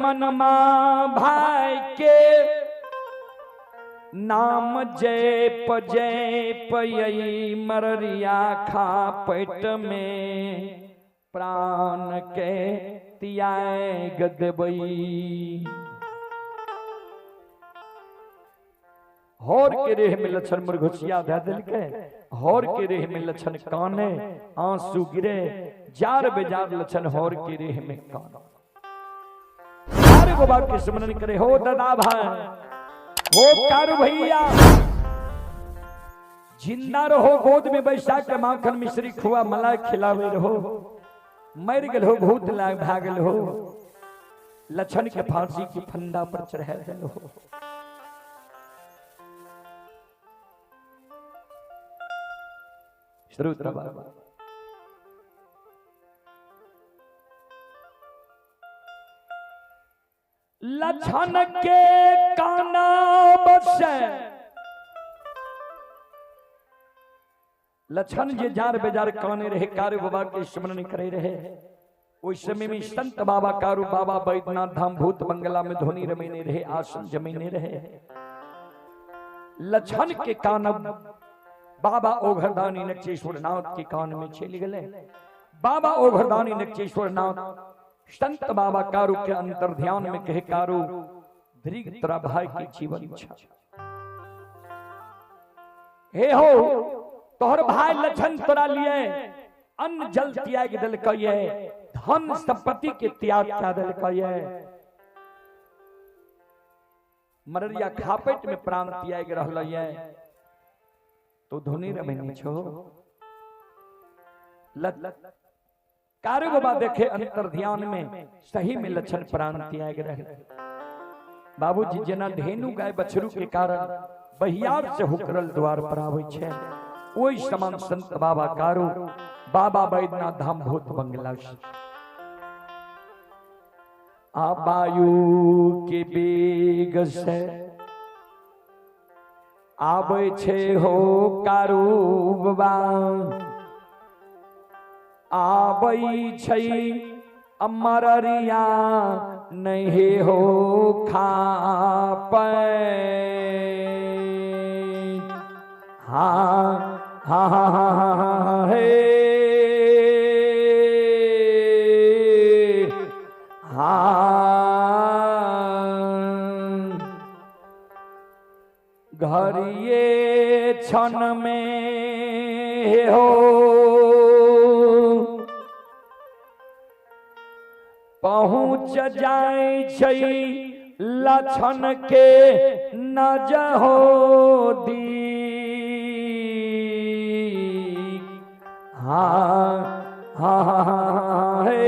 बैमनमा भाई के नाम जय पयई मररिया खा पेट में प्राण के तियाए गदबई। हौर के रेह में लक्षण मृगुसिया दे दिल के, हौर के रेह में लक्षण काने आंसू गिरे, जार बेजार लक्षण हौर के रेह में कान। बाबा के स्मरण करे हो दादा भाई, हो कारू भैया, जिंदा रहो गोद में बैठा के माखन मिश्री खुआ मलाई खिलावे रहो, मर गल हो भूत लाग भागल हो, लक्षण के फांसी की फंदा पर चढ़ा दिल हो। श्रोता बाबा लक्षण के काना बसे, लक्षण जे जार बेजार काने रहे कारू बाबा के स्मरण करे रहे। उस समय में संत बाबा कारू बाबा बैद्यनाथ धाम भूत बंगला में ध्वनि रमेने रहे, आसन जमीने रहे। लक्षण के कान बाबा ओघरदानी नक्षेश्वर नाथ के कान में चले गए। बाबा ओघरदानी नक्षेश्वर नाथ संत बाबा कारू के अंतर ध्यान में कहे कारू दीर्घ तेरा भाई की जीवन इच्छा हे हो, तोहर भाई लक्षण तोरा लिए अन्न जल त्याग दल कहिए, धन संपत्ति के त्याग क्या दल कहिए, मररिया खापेट में प्राण त्याग रहल है, तो धुनी रमेनी छो। कारू बाबा देखे अंतर ध्यान में सही में लक्षण प्राण त्याग रहे। बाबूजी जना धेनु गाय बछरू के कारण बहियार से हुकरल द्वार पर आवे छे, ओई समान संत बाबा कारू बाबा बैद्यनाथ धाम भूत बंगला आबायु के बेग से आवे छे हो कारू बाबा, आबै छै अमररिया नहीं हो खा पे। हाँ हाँ हाँ हाँ हाँ हे हाँ घर ये क्षण में हो पहुँच जाए छै लक्षण के न जहो दी। हाँ हाँ हाँ हे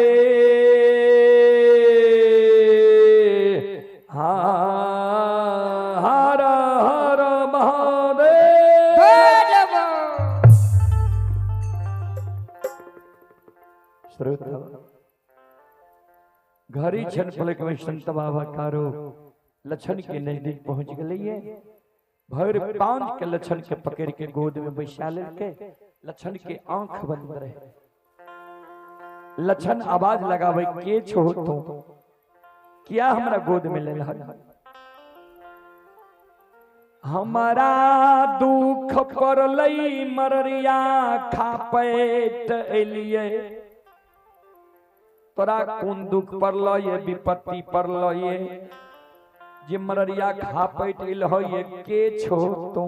हाँ हर हर महादेव। घरी क्षण पलक में संत बाबा कारो लक्षण के नजदीक पहुंच गए। भर पांच के लक्षण के पकड़ के गोद में बैसा लेके लक्षण के आंख बंद रहे। लक्षण आवाज लगावे के छो तो क्या हमरा गोद में ले हमारा दुख पर लई मररिया खापेट एलिए। तोरा कौन दुख पड़ल ये विपत्ति पड़ल ये जे मररिया खापेट एल हो ये के छो तो।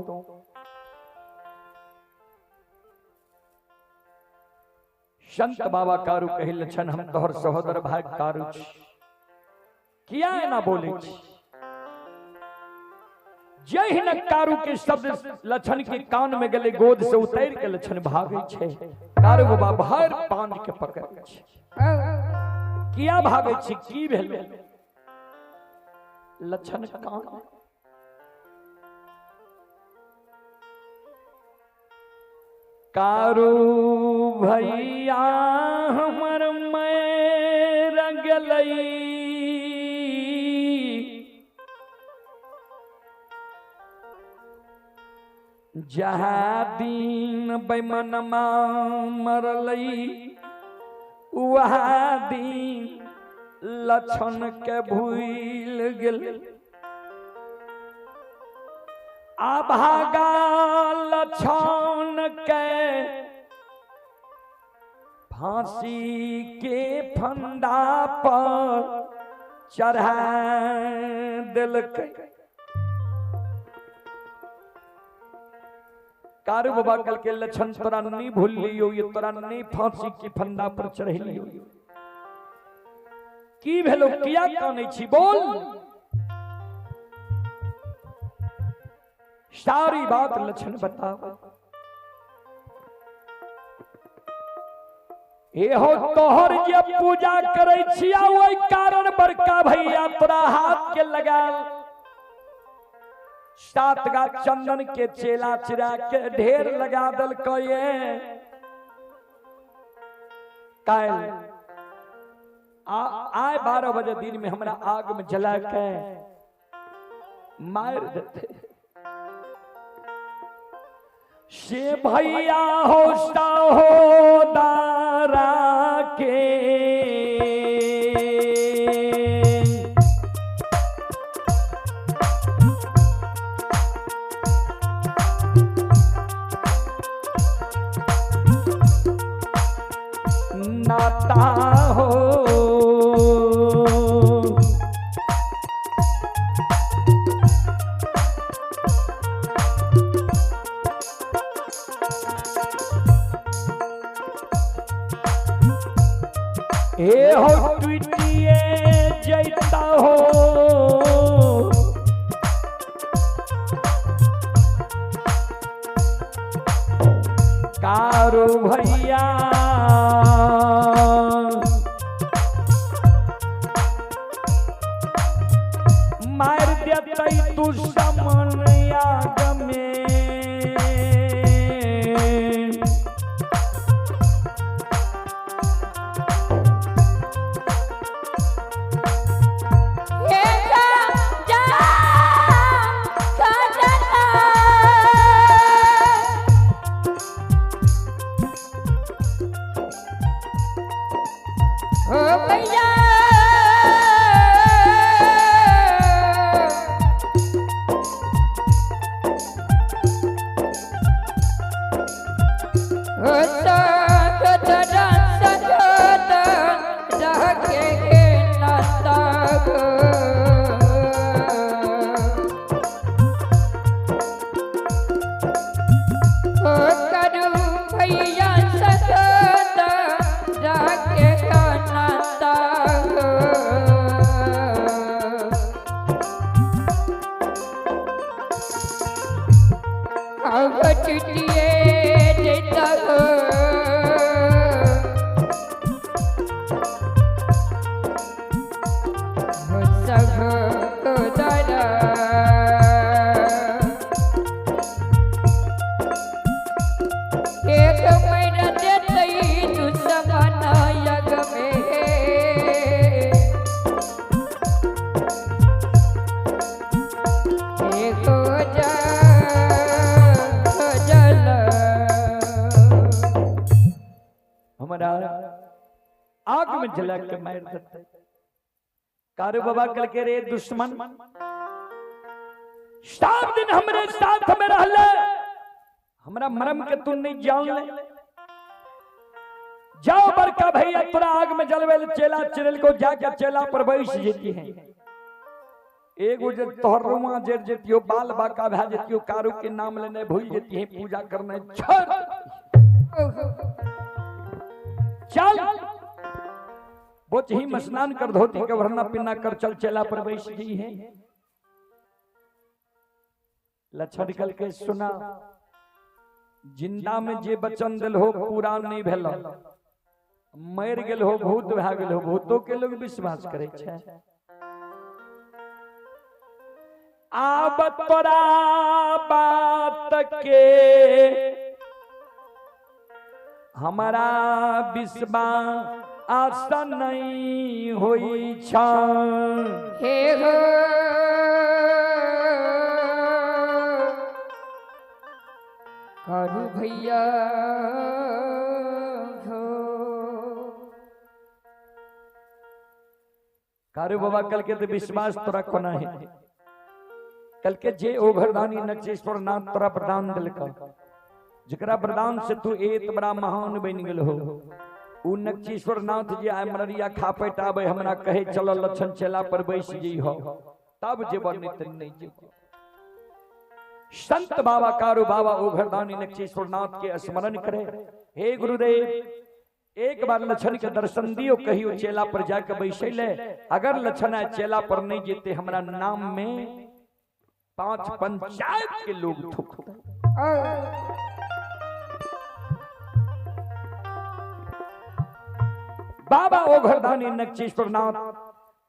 संत बाबा कारू कहे लक्षण हम तोहर सहोदर भाई कारू छी, किया है ना बोले छी। जय हिन कारू के शब्द लक्षण के कान में गले गोद से उतर के लक्षण भागे छे। कारू बाबा भर पांज के पकड़ छे, किया भागे छी की भेल लक्षण कान कारू भैया हमर मैं रंगलई जहाँ दीन बैमनमा मरलई वह दीन लक्षण के भूल गेल आभागा लक्षण के फांसी के फंदा पर चढ़ा दिल कारू बाबा कल के लक्षण तोरा नहीं भूल लियो ये तोरा नहीं फांसी की फंदा पर चढ़ लियो की भेलो किया काने छी बोल सारी बात लक्षण बताओ ए हो तोहर जे पूजा करे छिया ओई कारण बड़का भैया तोरा हाथ के लगा 7 गा चंदन के चेला चिरा के ढेर लगा दल कये काल आए 12 बजे दिन में हमरा आग में जला के मार देते से भैया होता हो दारा के नाता हो ए हो ट्विटिए जैता हो कारू भैया मार देते तू समनिया गमे आग में जला के मार देते कारू बाबा कल के रे दुश्मन 7 दिन हमरे साथ में रहले हमरा मरम के तू नहीं जान ले जाओ बड़का भैया तोरा आग में जलवे चेला चिरल को जाके चेला पर बैठ जेती है एगो जे तोहर रुआ जर जेतियो बाल बाका भा जेतियो कारू के नाम लेने भूल जेती है पूजा करने चल बोच ही स्नान कर धोती के वरना पिन्ना कर चल चेला पर बैठ गई है लक्षण कल के सुना जिंदा में जे बचन दिल हो पूरा नहीं भेल मर गेल हो भूत भा गेल हो भूतों के लोग विश्वास करे छे आब तोरा बात के हमारा विश्वास आशा नहीं होई छा हे हो कारू भैया हो कारू बाबा कल के तो विश्वास तोरा कोना है कल के जे ओघरदानी नक्षेश्वर नाथ तोरा वरदान दिलका जकरा वरदान से तू एक बड़ा महान बन गेल हो उ नक्षेश्वर नाथ जे आय मररिया खापैट आवे हमरा कहे चलो लक्षण चेला पर बैस जई हो तब जेब नित नहीं जेब संत बाबा कारू बाबा ओघरदानी नक्षेश्वर नाथ के स्मरण करे हे गुरुदेव एक बार लक्षण के दर्शन दियो कहियो चेला पर जाके बैसे ले अगर लक्षण है चेला पर नहीं जेते हमरा नाम में 5 पंचायत के लोग थूक बाबा ओघरदानी नक्षेश्वर नाथ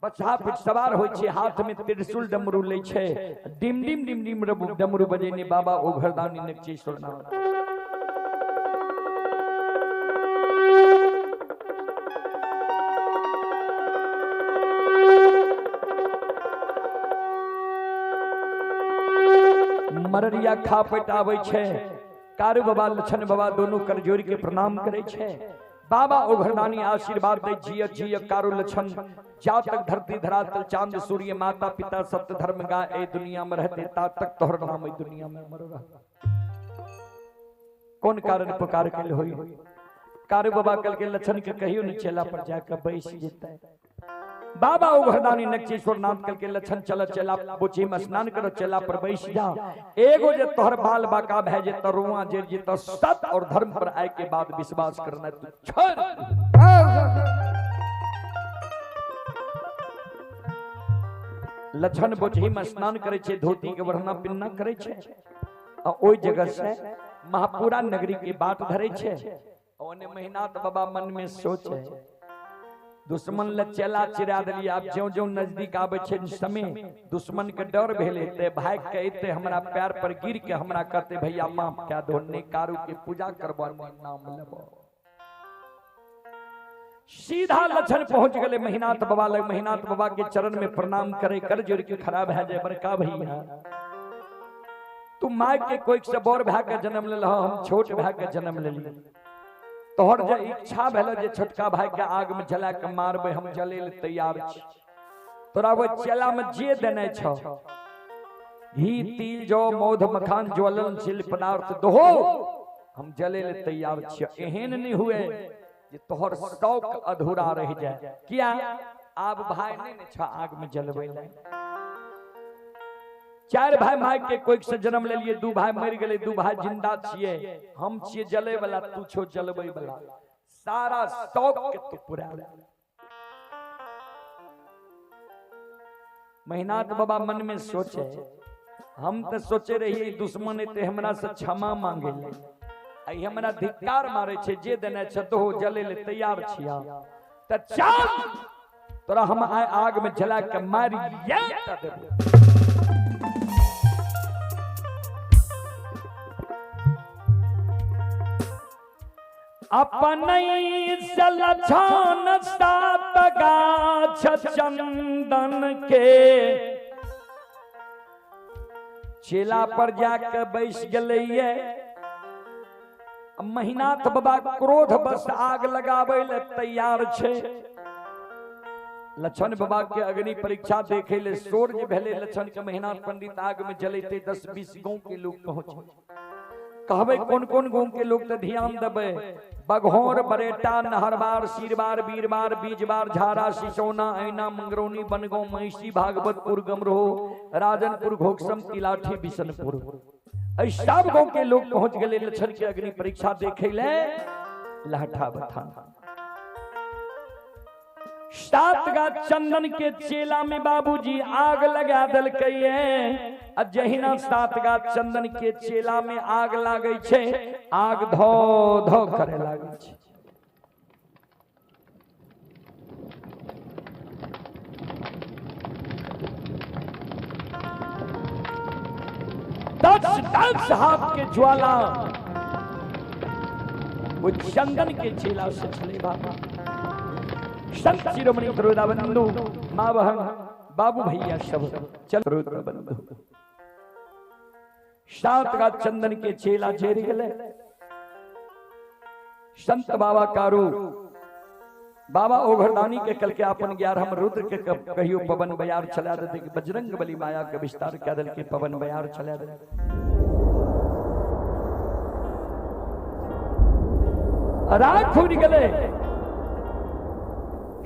बच्चा पर सवार होय छे हाथ में त्रिशूल डमरू ले छे डिम डिम डिम डिम डमरू बजेने बाबा ओघरदानी नक्षेश्वर नाथ मररिया खा पटावे छे कारू बाबा लक्षण बाबा दोनों कर जोड़ के प्रणाम करे छे बाबा ओघरदानी आशीर्वाद दे जिय जिय कारू लक्षण जा तक धरती धरातल चांद सूर्य माता पिता सत्य धर्म गा ए दुनिया में रहते ता तक तोहर नाम ए दुनिया में अमर रह कौन कारण पुकार के होई कारू बाबा कल के लक्षण के कहियो नहीं चेला पर जाकर बैस जेता बाबा ओघरदानी नक्षेश्वर नाथ कल के लक्षण चल चला बोची में स्नान करो चेला पर बैस जा एगो जे तोहर बाल बाका भे जे तरुआ जे जे तो सत और धर्म पर आए के बाद विश्वास करना तू छोड़ लक्षण बोची में स्नान करे छे धोती के वरना पिन्ना करे छे आ ओई जगह से महापुरा नगरी के बाट धरे छे ओने मेहनात बाबा मन में सोचे दुश्मन ल चेला चिरा दिली आप जो जो नजदीक आवे छे समय दुश्मन के डर भेले ते भाग के एते हमरा पैर पर गिर के हमरा कहते भैया माफ क्या दो ने कारू के पूजा करबो नाम लेबो सीधा लक्षण पहुंच गए मेहनात बाबा लग मेहनात बाबा के चरण में प्रणाम करे कर जोड़ के खराब है जय बड़का भैया तू माय के कोई से बड़ भाग के जन्म ले हम छोट भाग के जन्म ले ली तोहर जे इच्छा भेलो जे छोटका भाई के आग में जला के मारबे हम जले ले तैयार छी तोरा वो चेला में जे देने छो घी तिल जौ मौध मखान ज्वलन शिल्प पदार्थ दोहो हम जले ले तैयार छी एहन नहीं हुए जे तोहर शौक अधूरा रह जाए किया आप भाई नहीं ने छा आग में जलबै ले 4 भाई माय के कोई से जन्म ले लिए 2 भाई मर गए 2 भाई जिंदा छिए हम छिए जले वाला तू छो जलबै वाला सारा शौक के तू पूरा मेहनात बाबा मन में सोचे हम तो सोचे रहिए दुश्मन ते हमरा से क्षमा मांगे ले आई हमरा धिक्कार मारे छे जे देने छ तो जले ले तैयार छिया त चल तोरा हम आग में जला के मारी ये त देबो अपनई सलछन सात गाछ चंदन के चेला पर जाके बैस गलैये मेहनात बाबा क्रोध बस आग लगावे ले तैयार छे लक्षण बाबा के अग्नि परीक्षा देखे ले सूर्य भेले लक्षण के मेहनात पंडित आग में जलते 10-20 गांव के लोग पहुंचे कहबे कौन कौन गांव के लोग तो ध्यान देबे बघौर बरेटा नहरबार सिरबार बीरबार बीजबार झारा सिसौना ऐना मंगरौनी बनगांव महिषी भागवतपुर गमरोह राजनपुर घोकसम तिलाठी बिशनपुर सब गांव के लोग पहुंच गए लक्षण के अग्नि परीक्षा देखे ले लहठा बथा 7 गाछ चंदन के चेला में बाबूजी आग लगा दल जहिना 7 गाछ चंदन के चेला में आग लागे छे आग धो धो करे लागे छे दस हाथ के ज्वाला वो चंदन के चेला से चले बाबा संत शिरोमणि रुद्र बंधु मां बहन बाबू भैया सब चल रुद्र बंधु 7 गाछ चंदन के चेला जेर गले संत बाबा कारू बाबा ओघरदानी के कल के अपन 11 रुद्र के कहियो पवन बयार चला दे कि बजरंग बली माया के विस्तार कह दल के पवन बयार चला दे। रात फूट गले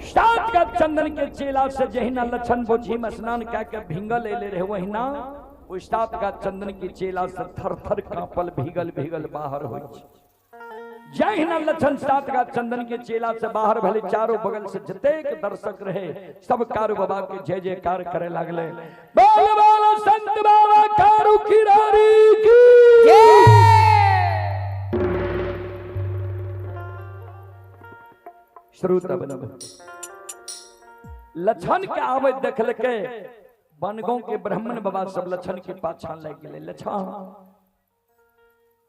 7 का चंदन के चेला से जहिना लक्षण बोझी स्नान कह के भिंगल ले रहे वहिना वो 7 का चंदन के चेला से थर थर कांपल भीगल भीगल बाहर हो। जहिना लक्षण 7 का चंदन के चेला से बाहर भले चारों बगल से जतेक दर्शक रहे सब कारू बाबा के जय जयकार करे लगले। बोल बोल संत बाबा कारू किरारी की श्रोता बनब लक्षण के आवे देखल के बनगांव के ब्राह्मण बाबा सब लक्षण के पाछा लग गेले। लक्षण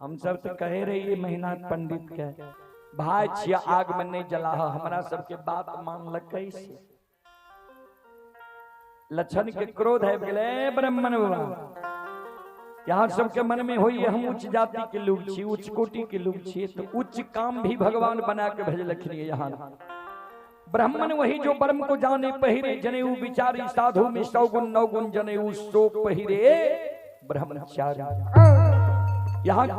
हम सब तो कहे रही मेहनत पंडित के भाई छिया आग में नहीं जला हमारा सबके बात मान लग कैसे। लक्षण के क्रोध है गेले ब्राह्मण बाबा यहाँ सबके मन में होई हम उच्च जाति के लोग छी उच्च कोटि के लोग छी तो उच्च काम भी भगवान बना के भेजलखिन यहाँ। ब्राह्मण वही जो परम को जाने पहिरे जनेऊ विचारी साधु में 100 गुण 9 गुण जनेऊ सो पहिरे ब्रह्मचारी। यहाँ